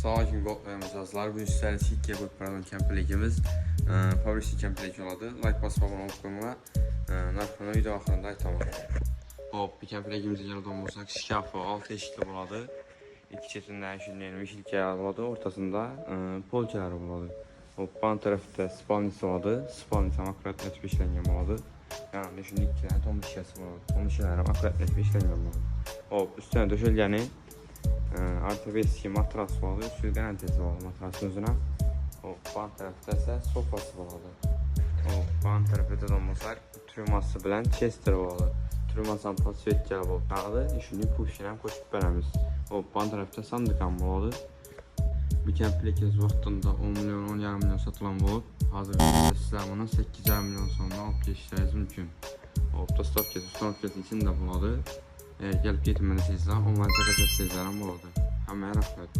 Sakin mijozlar, bu sizlərə Sikkiyə bu pardon kempligimiz Fabrisi kemplik oladı. Like basıb abunə olub qoymağa. Narxını video axırında aytamadım. Hop, bir kempligimizə gəlib olmursak, şkafı 6 eşikli buladı. İki çetində əşilini ilk ayarladı. Ortasında polkaları buladı. Hop, ban tərəfdə spalnisi oladı. Spalnisi akkurat netib işlənən buladı. Yəni, düşündük ki, ton şişəsi buladı. Onun işlərim akkurat netib işlənən buladı. Hop, üstünə döşəlgəni ortopediki matras buladı. Üstü garantiyası buladı matrasın üzünə. Hop, ban tərəfdə isə sofası buladı. Hop, ban tərəfdə olmasaq, trüması bilən Chester buladı. Trümasan pasvet gəlib olub. Dağdı, düşündük puşinəm koşub bərəmiz. Hop, ban tərəfdə sandıqam buladı. Bu kemplikimiz vaxtında 10 milyon, 10,5 milyon satılan olub. Hazırda sizlər bunu 8,5 milyon sonuna alıb geçişləriz mümkün. Hop, dostavkası için də buladı. Gəlib getirməlisizlər, onlayn sakacaq sizlərəm buladı. Həməyə rəxmət.